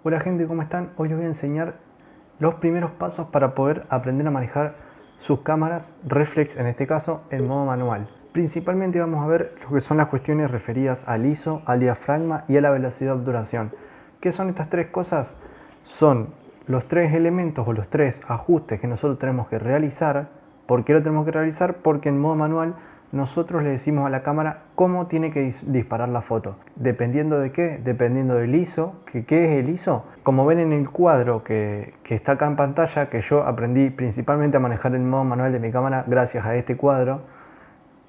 Hola gente, ¿cómo están? Hoy les voy a enseñar los primeros pasos para poder aprender a manejar sus cámaras reflex, en este caso en modo manual. Principalmente vamos a ver lo que son las cuestiones referidas al ISO, al diafragma y a la velocidad de obturación. ¿Qué son estas tres cosas? Son los tres elementos o los tres ajustes que nosotros tenemos que realizar. ¿Por qué lo tenemos que realizar? Porque en modo manual nosotros le decimos a la cámara cómo tiene que disparar la foto. ¿Dependiendo de qué? Dependiendo del ISO. ¿Qué es el ISO? Como ven en el cuadro que está acá en pantalla, que yo aprendí principalmente a manejar el modo manual de mi cámara gracias a este cuadro,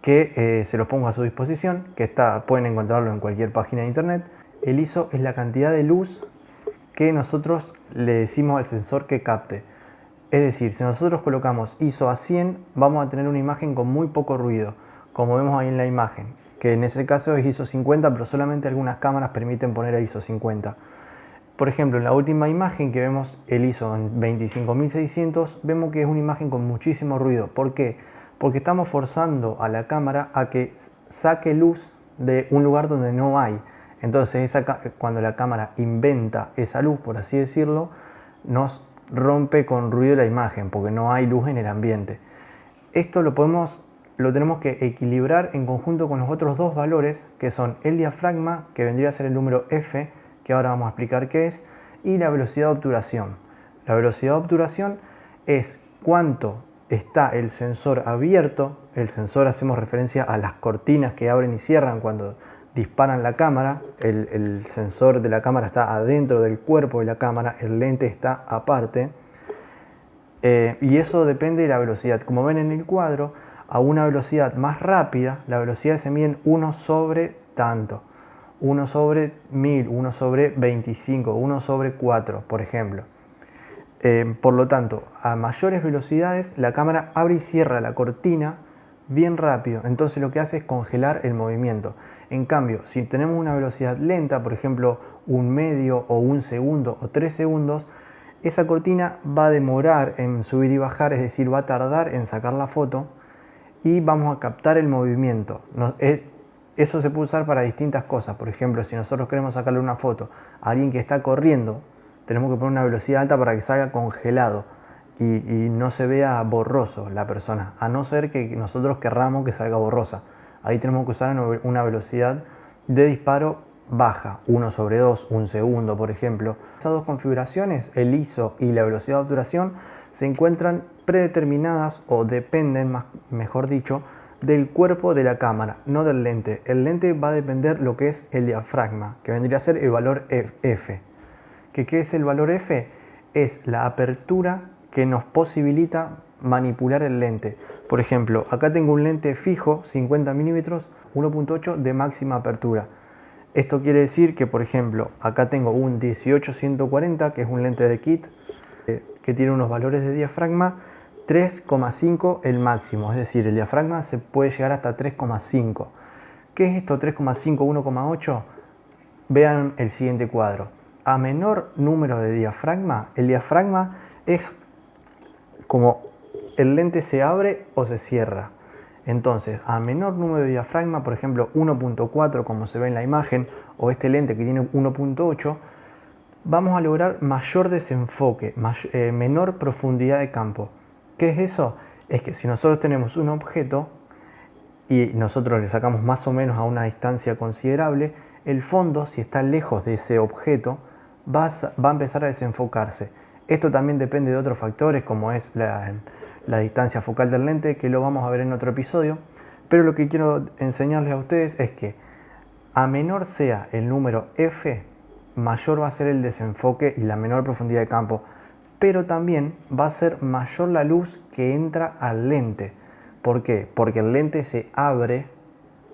que se los pongo a su disposición, que pueden encontrarlo en cualquier página de internet. El ISO es la cantidad de luz que nosotros le decimos al sensor que capte. Es decir, si nosotros colocamos ISO a 100, vamos a tener una imagen con muy poco ruido, como vemos ahí en la imagen, que en ese caso es ISO 50, pero solamente algunas cámaras permiten poner a ISO 50. Por ejemplo, en la última imagen que vemos el ISO en 25600, vemos que es una imagen con muchísimo ruido. ¿Por qué? Porque estamos forzando a la cámara a que saque luz de un lugar donde no hay. Entonces, cuando la cámara inventa esa luz, por así decirlo, nos rompe con ruido la imagen, porque no hay luz en el ambiente. Esto lo tenemos que equilibrar en conjunto con los otros dos valores, que son el diafragma, que vendría a ser el número F, que ahora vamos a explicar qué es, y la velocidad de obturación. La velocidad de obturación es cuánto está el sensor abierto. El sensor, hacemos referencia a las cortinas que abren y cierran cuando disparan la cámara. El sensor de la cámara está adentro del cuerpo de la cámara, el lente está aparte. Y eso depende de la velocidad. Como ven en el cuadro, a una velocidad más rápida, la velocidad se mide en 1 sobre tanto. 1 sobre 1000, 1 sobre 25, 1 sobre 4, por ejemplo. Por lo tanto, a mayores velocidades, la cámara abre y cierra la cortina bien rápido. Entonces lo que hace es congelar el movimiento. En cambio, si tenemos una velocidad lenta, por ejemplo, un medio o un segundo o 3 segundos, esa cortina va a demorar en subir y bajar, es decir, va a tardar en sacar la foto y vamos a captar el movimiento. Eso se puede usar para distintas cosas. Por ejemplo, si nosotros queremos sacarle una foto a alguien que está corriendo, tenemos que poner una velocidad alta para que salga congelado y no se vea borroso la persona, a no ser que nosotros querramos que salga borrosa. Ahí tenemos que usar una velocidad de disparo baja, 1 sobre 2, un segundo, por ejemplo. Esas dos configuraciones, el ISO y la velocidad de obturación, se encuentran predeterminadas o dependen, mejor dicho, del cuerpo de la cámara, no del lente. El lente va a depender lo que es el diafragma, que vendría a ser el valor F. ¿Qué es el valor F? Es la apertura que nos posibilita manipular el lente. Por ejemplo, acá tengo un lente fijo, 50 milímetros, 1.8 de máxima apertura. Esto quiere decir que, por ejemplo, acá tengo un 18-140, que es un lente de kit, que tiene unos valores de diafragma 3,5 el máximo, es decir, el diafragma se puede llegar hasta 3,5. ¿Qué es esto 3,5, 1,8? Vean el siguiente cuadro. A menor número de diafragma, el diafragma es como el lente se abre o se cierra. Entonces, a menor número de diafragma, por ejemplo 1.4 como se ve en la imagen, o este lente que tiene 1.8, vamos a lograr mayor desenfoque, menor profundidad de campo. ¿Qué es eso? Es que si nosotros tenemos un objeto y nosotros le sacamos más o menos a una distancia considerable, el fondo, si está lejos de ese objeto, va a empezar a desenfocarse. Esto también depende de otros factores, como es la distancia focal del lente, que lo vamos a ver en otro episodio. Pero lo que quiero enseñarles a ustedes es que a menor sea el número F, mayor va a ser el desenfoque y la menor profundidad de campo. Pero también va a ser mayor la luz que entra al lente. ¿Por qué? Porque el lente se abre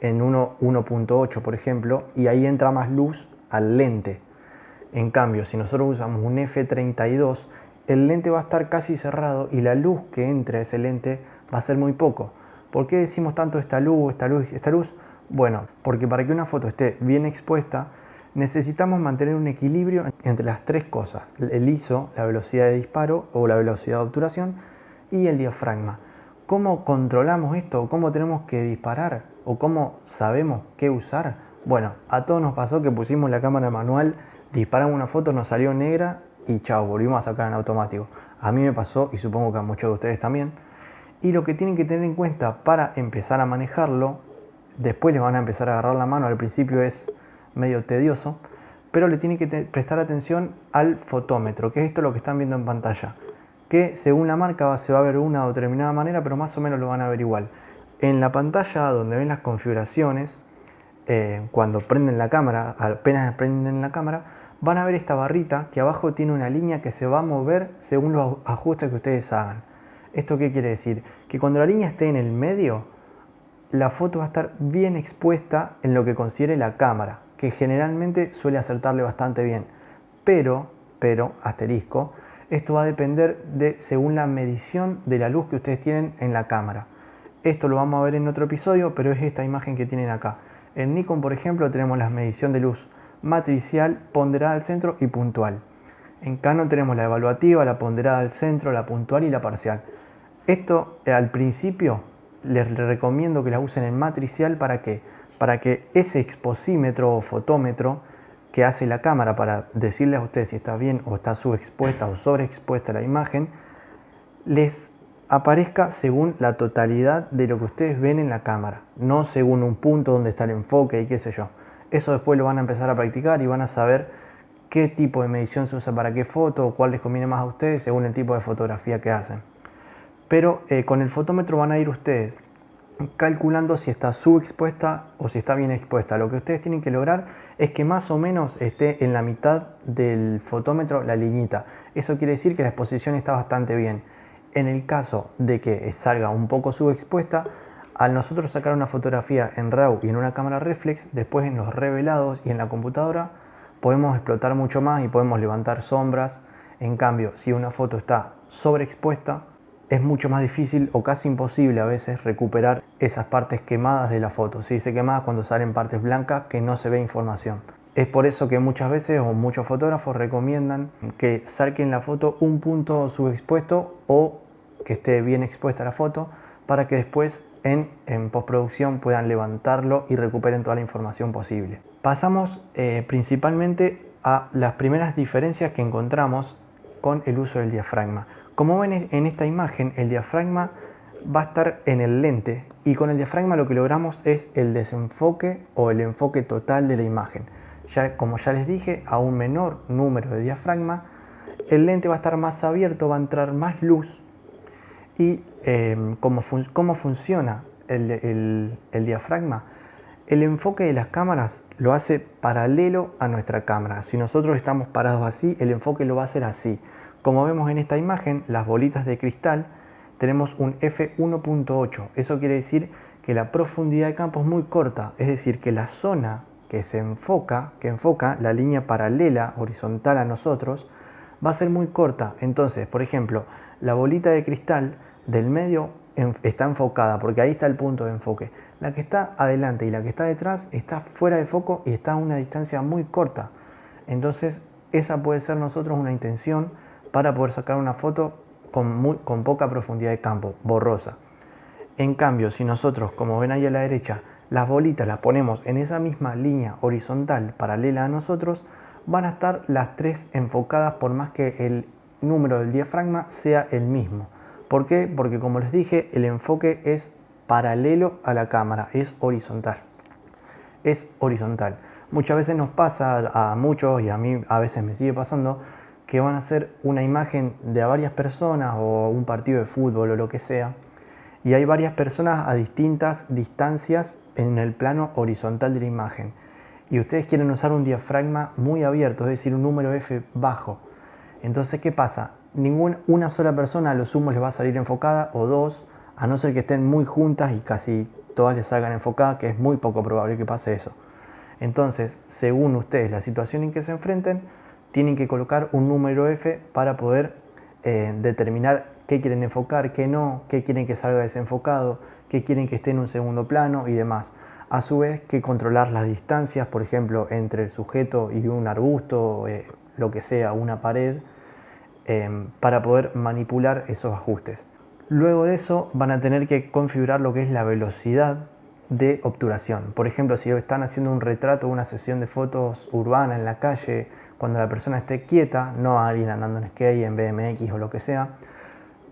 en 1.8, por ejemplo, y ahí entra más luz al lente. En cambio, si nosotros usamos un F32, el lente va a estar casi cerrado y la luz que entre a ese lente va a ser muy poco. ¿Por qué decimos tanto esta luz, esta luz, esta luz? Bueno, porque para que una foto esté bien expuesta, necesitamos mantener un equilibrio entre las tres cosas: el ISO, la velocidad de disparo o la velocidad de obturación, y el diafragma. ¿Cómo controlamos esto? ¿Cómo tenemos que disparar? ¿O cómo sabemos qué usar? Bueno, a todos nos pasó que pusimos la cámara manual disparamos una foto, nos salió negra y chao, volvimos a sacar en automático. A mí me pasó y supongo que a muchos de ustedes también. Y lo que tienen que tener en cuenta para empezar a manejarlo, después les van a empezar a agarrar la mano, al principio es medio tedioso, pero le tienen que prestar atención al fotómetro, que es esto lo que están viendo en pantalla, que según la marca se va a ver de una determinada manera, pero más o menos lo van a ver igual. En la pantalla donde ven las configuraciones, cuando prenden la cámara, apenas prenden la cámara, van a ver esta barrita que abajo tiene una línea que se va a mover según los ajustes que ustedes hagan. ¿Esto qué quiere decir? Que cuando la línea esté en el medio, la foto va a estar bien expuesta en lo que considere la cámara, que generalmente suele acertarle bastante bien. Pero, asterisco, esto va a depender de según la medición de la luz que ustedes tienen en la cámara. Esto lo vamos a ver en otro episodio, pero es esta imagen que tienen acá. En Nikon, por ejemplo, tenemos la medición de luz matricial, ponderada al centro y puntual. En Canon tenemos la evaluativa, la ponderada al centro, la puntual y la parcial. Esto al principio les recomiendo que la usen en matricial. ¿Para qué? Para que ese exposímetro o fotómetro que hace la cámara para decirles a ustedes si está bien o está subexpuesta o sobreexpuesta la imagen, les aparezca según la totalidad de lo que ustedes ven en la cámara, no según un punto donde está el enfoque y qué sé yo. Eso después lo van a empezar a practicar y van a saber qué tipo de medición se usa para qué foto o cuál les conviene más a ustedes según el tipo de fotografía que hacen. Pero con el fotómetro van a ir ustedes calculando si está subexpuesta o si está bien expuesta. Lo que ustedes tienen que lograr es que más o menos esté en la mitad del fotómetro la liñita. Eso quiere decir que la exposición está bastante bien. En el caso de que salga un poco subexpuesta, al nosotros sacar una fotografía en RAW y en una cámara reflex, después en los revelados y en la computadora podemos explotar mucho más y podemos levantar sombras. En cambio, si una foto está sobreexpuesta, es mucho más difícil o casi imposible a veces recuperar esas partes quemadas de la foto. Se dice quemadas cuando salen partes blancas que no se ve información. Es por eso que muchas veces o muchos fotógrafos recomiendan que saquen la foto un punto subexpuesto o que esté bien expuesta la foto para que después en postproducción puedan levantarlo y recuperen toda la información posible. Pasamos principalmente a las primeras diferencias que encontramos con el uso del diafragma. Como ven en esta imagen, el diafragma va a estar en el lente y con el diafragma lo que logramos es el desenfoque o el enfoque total de la imagen. Como ya les dije, a un menor número de diafragma, el lente va a estar más abierto, va a entrar más luz. Y ¿cómo funciona el diafragma? El enfoque de las cámaras lo hace paralelo a nuestra cámara. Si nosotros estamos parados así, el enfoque lo va a hacer así. Como vemos en esta imagen, las bolitas de cristal, tenemos un f1.8. Eso quiere decir que la profundidad de campo es muy corta, es decir, que la zona que enfoca la línea paralela, horizontal a nosotros, va a ser muy corta. Entonces, por ejemplo, la bolita de cristal del medio está enfocada, porque ahí está el punto de enfoque. La que está adelante y la que está detrás está fuera de foco y está a una distancia muy corta. Entonces, esa puede ser nosotros una intención para poder sacar una foto con poca profundidad de campo, borrosa. En cambio, si nosotros, como ven ahí a la derecha, las bolitas las ponemos en esa misma línea horizontal paralela a nosotros, van a estar las tres enfocadas por más que el número del diafragma sea el mismo. ¿Por qué? Porque como les dije, el enfoque es paralelo a la cámara, es horizontal. Es horizontal. Muchas veces nos pasa a muchos, y a mí a veces me sigue pasando, que van a hacer una imagen de varias personas o un partido de fútbol o lo que sea, y hay varias personas a distintas distancias en el plano horizontal de la imagen. Y ustedes quieren usar un diafragma muy abierto, es decir, un número F bajo. Entonces, ¿qué pasa? Una sola persona a lo sumo les va a salir enfocada, o dos, a no ser que estén muy juntas y casi todas les salgan enfocadas, que es muy poco probable que pase eso. Entonces, según ustedes, la situación en que se enfrenten, tienen que colocar un número F para poder determinar qué quieren enfocar, qué no, qué quieren que salga desenfocado, qué quieren que esté en un segundo plano y demás. A su vez, que controlar las distancias, por ejemplo, entre el sujeto y un arbusto, lo que sea, una pared, para poder manipular esos ajustes. Luego de eso van a tener que configurar lo que es la velocidad de obturación. Por ejemplo, si están haciendo un retrato o una sesión de fotos urbana en la calle cuando la persona esté quieta, no alguien andando en skate, en BMX o lo que sea,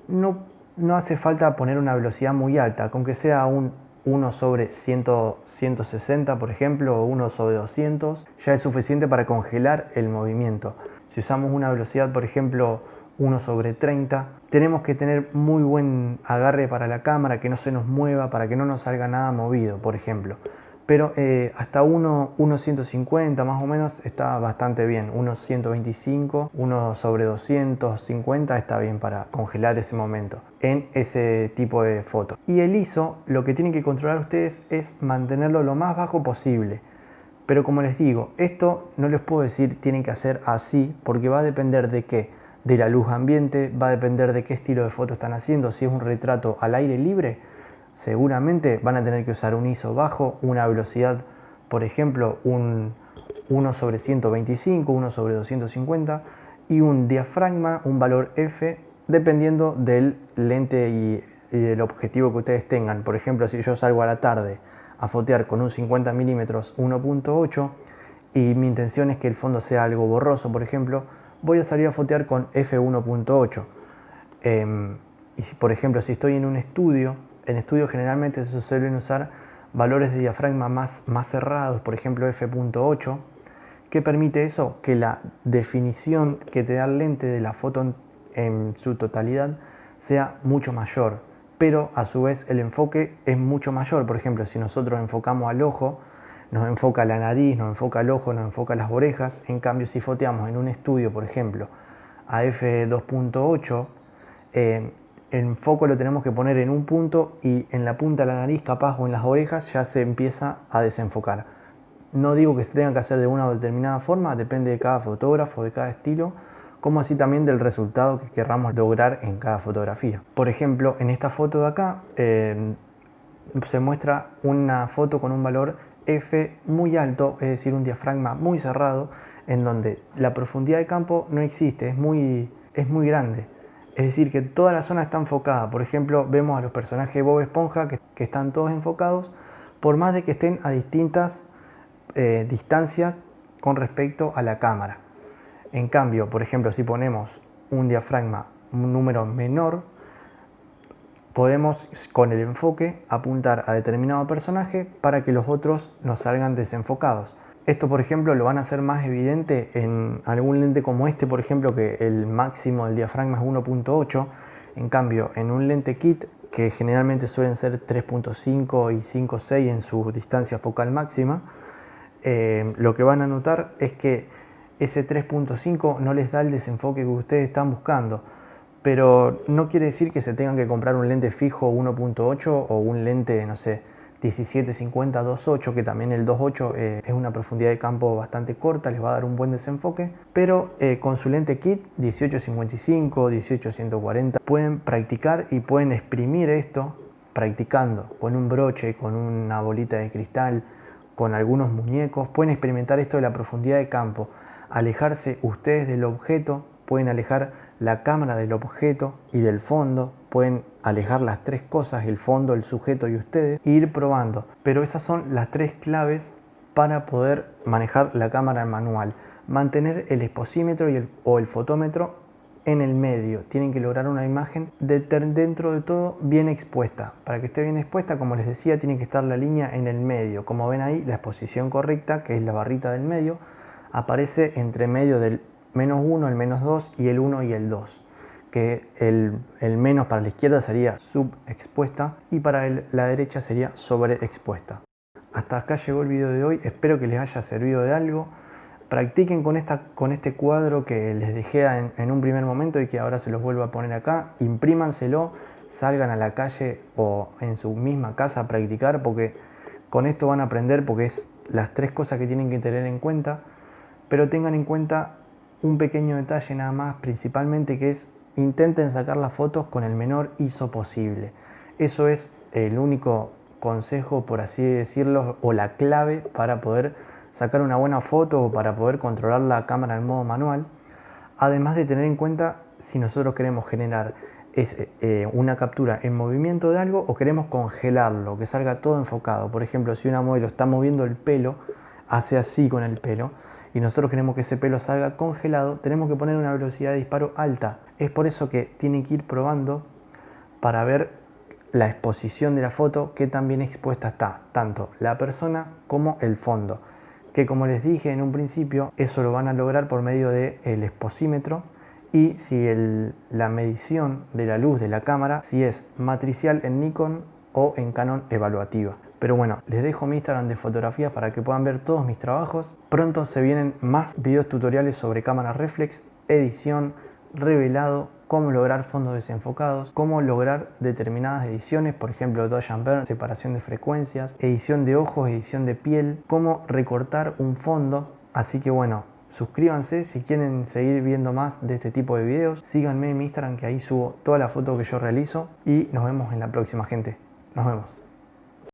no hace falta poner una velocidad muy alta, con que sea un 1 sobre 160 por ejemplo, o 1 sobre 200, ya es suficiente para congelar el movimiento. Si usamos una velocidad, por ejemplo, 1 sobre 30, tenemos que tener muy buen agarre para la cámara, que no se nos mueva, para que no nos salga nada movido, por ejemplo. Pero hasta 1.150 más o menos está bastante bien. 1.125, 1 sobre 250 está bien para congelar ese momento en ese tipo de fotos. Y el ISO, lo que tienen que controlar ustedes es mantenerlo lo más bajo posible. Pero como les digo, esto no les puedo decir tienen que hacer así, porque va a depender de qué, de la luz ambiente, va a depender de qué estilo de foto están haciendo. Si es un retrato al aire libre, seguramente van a tener que usar un ISO bajo, una velocidad, por ejemplo, un 1 sobre 125, 1 sobre 250 y un diafragma, un valor F, dependiendo del lente y del objetivo que ustedes tengan. Por ejemplo, si yo salgo a la tarde a fotear con un 50 mm 1.8 y mi intención es que el fondo sea algo borroso, por ejemplo, voy a salir a fotear con f1.8. Y si, por ejemplo, si estoy en estudio generalmente se suelen usar valores de diafragma más cerrados, por ejemplo f.8. ¿Qué permite eso? Que la definición que te da el lente de la foto en su totalidad sea mucho mayor, pero a su vez el enfoque es mucho mayor. Por ejemplo, si nosotros enfocamos al ojo, nos enfoca la nariz, nos enfoca el ojo, nos enfoca las orejas. En cambio, si foteamos en un estudio, por ejemplo, a f2.8, el foco lo tenemos que poner en un punto y en la punta de la nariz capaz o en las orejas ya se empieza a desenfocar. No digo que se tenga que hacer de una determinada forma, depende de cada fotógrafo, de cada estilo, como así también del resultado que querramos lograr en cada fotografía. Por ejemplo, en esta foto de acá se muestra una foto con un valor F muy alto, es decir, un diafragma muy cerrado, en donde la profundidad de campo no existe, es muy grande. Es decir, que toda la zona está enfocada. Por ejemplo, vemos a los personajes de Bob Esponja que están todos enfocados, por más de que estén a distintas distancias con respecto a la cámara. En cambio, por ejemplo, si ponemos un diafragma, un número menor, podemos con el enfoque apuntar a determinado personaje para que los otros nos salgan desenfocados. Esto, por ejemplo, lo van a hacer más evidente en algún lente como este, por ejemplo, que el máximo del diafragma es 1.8. En cambio, en un lente kit, que generalmente suelen ser 3.5 y 5.6 en su distancia focal máxima, lo que van a notar es que ese 3.5 no les da el desenfoque que ustedes están buscando. Pero no quiere decir que se tengan que comprar un lente fijo 1.8 o un lente, no sé, 1750 2.8, que también el 2.8 es una profundidad de campo bastante corta, les va a dar un buen desenfoque. Pero con su lente kit 1855, 1840 pueden practicar y pueden exprimir esto practicando con un broche, con una bolita de cristal, con algunos muñecos. Pueden experimentar esto de la profundidad de campo, alejarse ustedes del objeto, pueden alejar la cámara del objeto y del fondo, pueden alejar las tres cosas, el fondo, el sujeto y ustedes, e ir probando. Pero esas son las tres claves para poder manejar la cámara manual. Mantener el exposímetro o el fotómetro en el medio. Tienen que lograr una imagen dentro de todo bien expuesta. Para que esté bien expuesta, como les decía, tiene que estar la línea en el medio. Como ven ahí, la exposición correcta, que es la barrita del medio, aparece entre medio del -1, el -2 y el 1 y el 2, que el menos para la izquierda sería subexpuesta y para la derecha sería sobreexpuesta. Hasta acá llegó el video de hoy, espero que les haya servido de algo. Practiquen con este cuadro que les dejé en un primer momento y que ahora se los vuelvo a poner acá. Imprímanselo, salgan a la calle o en su misma casa a practicar, porque con esto van a aprender, porque es las tres cosas que tienen que tener en cuenta. Pero tengan en cuenta un pequeño detalle nada más, principalmente, que es intenten sacar las fotos con el menor ISO posible. Eso es el único consejo, por así decirlo, o la clave para poder sacar una buena foto o para poder controlar la cámara en modo manual. Además de tener en cuenta si nosotros queremos generar una captura en movimiento de algo o queremos congelarlo, que salga todo enfocado. Por ejemplo, si una modelo está moviendo el pelo, hace así con el pelo y nosotros queremos que ese pelo salga congelado, tenemos que poner una velocidad de disparo alta. Es por eso que tienen que ir probando para ver la exposición de la foto, que tan bien expuesta está tanto la persona como el fondo, que como les dije en un principio, eso lo van a lograr por medio del exposímetro y si la medición de la luz de la cámara, si es matricial en Nikon o en Canon evaluativa. Pero bueno, les dejo mi Instagram de fotografías para que puedan ver todos mis trabajos. Pronto se vienen más videos tutoriales sobre cámara reflex, edición, revelado, cómo lograr fondos desenfocados, cómo lograr determinadas ediciones, por ejemplo dodge and burn, separación de frecuencias, edición de ojos, edición de piel, cómo recortar un fondo. Así que bueno, suscríbanse si quieren seguir viendo más de este tipo de videos, síganme en mi Instagram que ahí subo todas las fotos que yo realizo y nos vemos en la próxima, gente. Nos vemos.